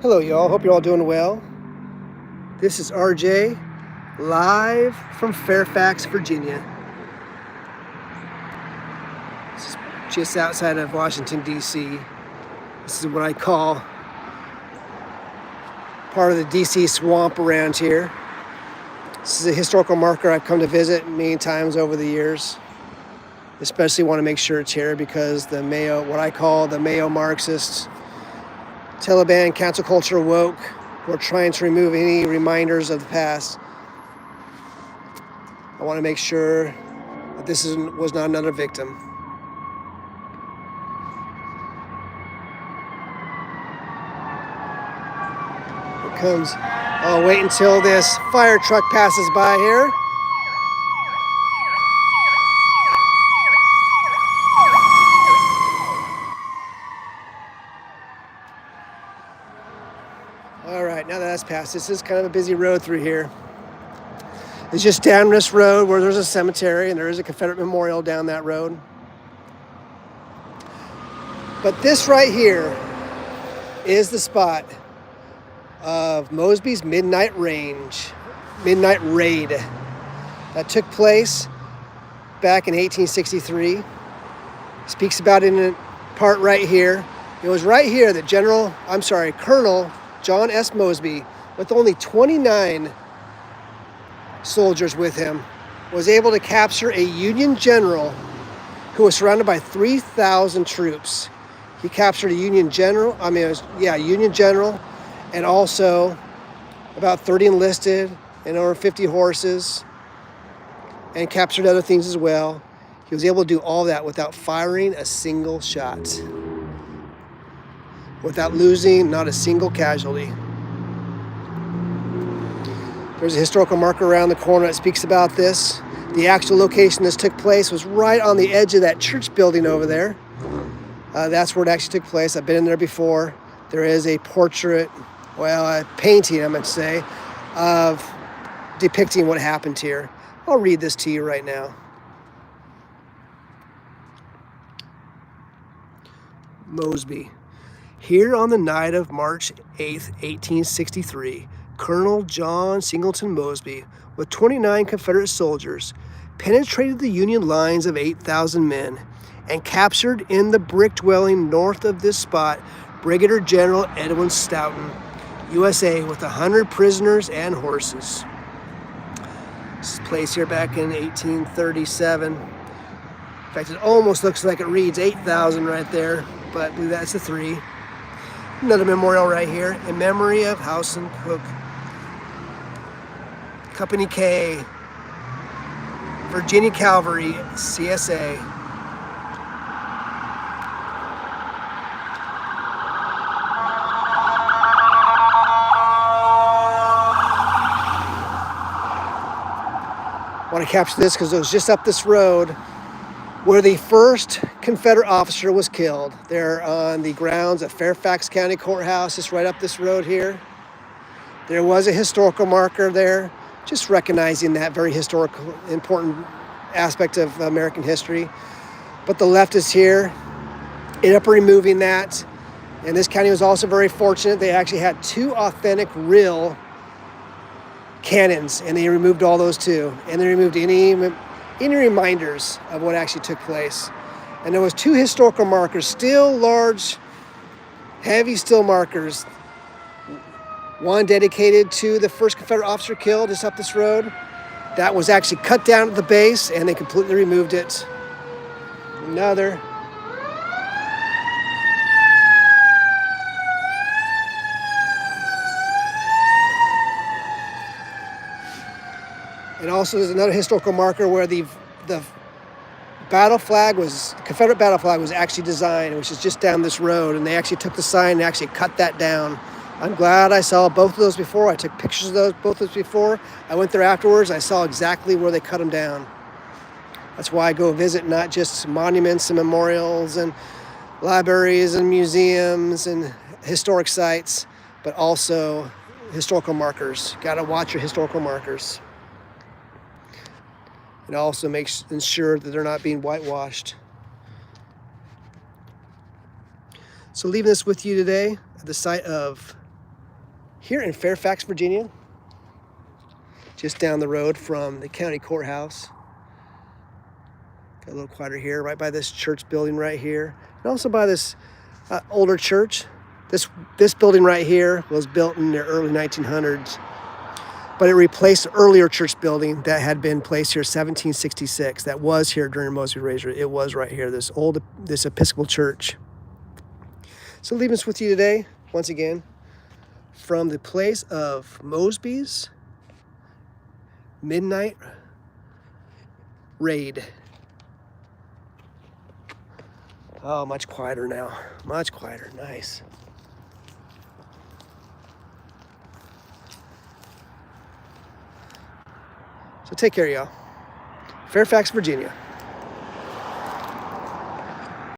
Hello, y'all. Hope you're all doing well. This is RJ, live from Fairfax, Virginia. This is just outside of Washington, D.C. This is what I call part of the D.C. swamp around here. This is a historical marker I've come to visit many times over the years. Especially want to make sure it's here because the what I call the Mayo Marxists, Taliban cancel culture woke, who are trying to remove any reminders of the past. I want to make sure that this was not another victim. Here it comes. I'll wait until this fire truck passes by here. All right, now that that's passed, this is kind of a busy road through here. It's just down this road where there's a cemetery and there is a Confederate memorial down that road. But this right here is the spot of Mosby's midnight raid that took place back in 1863. Speaks about it in a part right here. It was right here that Colonel John S Mosby, with only 29 soldiers with him, was able to capture a Union general who was surrounded by 3,000 troops. He captured a Union general, and also about 30 enlisted and over 50 horses, and captured other things as well. He was able to do all that without firing a single shot, without losing not a single casualty. There's a historical marker around the corner that speaks about this. The actual location this took place was right on the edge of that church building over there. That's where it actually took place. I've been in there before. There is a portrait, a painting, I meant to say, of depicting what happened here. I'll read this to you right now. Mosby. Here on the night of March 8th, 1863, Colonel John Singleton Mosby, with 29 Confederate soldiers, penetrated the Union lines of 8,000 men and captured in the brick dwelling north of this spot Brigadier General Edwin Stoughton, USA, with 100 prisoners and horses. This is placed here back in 1837. In fact, it almost looks like it reads 8,000 right there, but I believe that's a 3. Another memorial right here in memory of House and Cook, Company K, Virginia Cavalry, CSA. I want to capture this because it was just up this road where the first Confederate officer was killed, there on the grounds of Fairfax County Courthouse, just right up this road here. There was a historical marker there, just recognizing that very historical, important aspect of American history. But the leftists here ended up removing that. And this county was also very fortunate. They actually had 2 authentic, real cannons, and they removed all those too. And they removed any reminders of what actually took place. And there was 2 historical markers, still large, heavy steel markers. One dedicated to the first Confederate officer killed just up this road. That was actually cut down at the base, and they completely removed it. Another. And also there's another historical marker where the Confederate battle flag was actually designed, which is just down this road, and they actually took the sign and actually cut that down. I'm glad I saw both of those before. I took pictures of both of those before. I went there afterwards. I saw exactly where they cut them down. That's why I go visit not just monuments and memorials and libraries and museums and historic sites, but also historical markers. Got to watch your historical markers. It also ensure that they're not being whitewashed. So leaving this with you today at the site of Here in Fairfax, Virginia, just down the road from the county courthouse. Got a little quieter here, right by this church building right here, and also by this older church. This building right here was built in the early 1900s, but it replaced the earlier church building that had been placed here 1766. That was here during Mosby Razor. It was right here, this Episcopal church. So leaving us with you today, once again, from the place of Mosby's midnight raid. Oh, much quieter now. Much quieter. Nice. So take care, y'all. Fairfax, Virginia.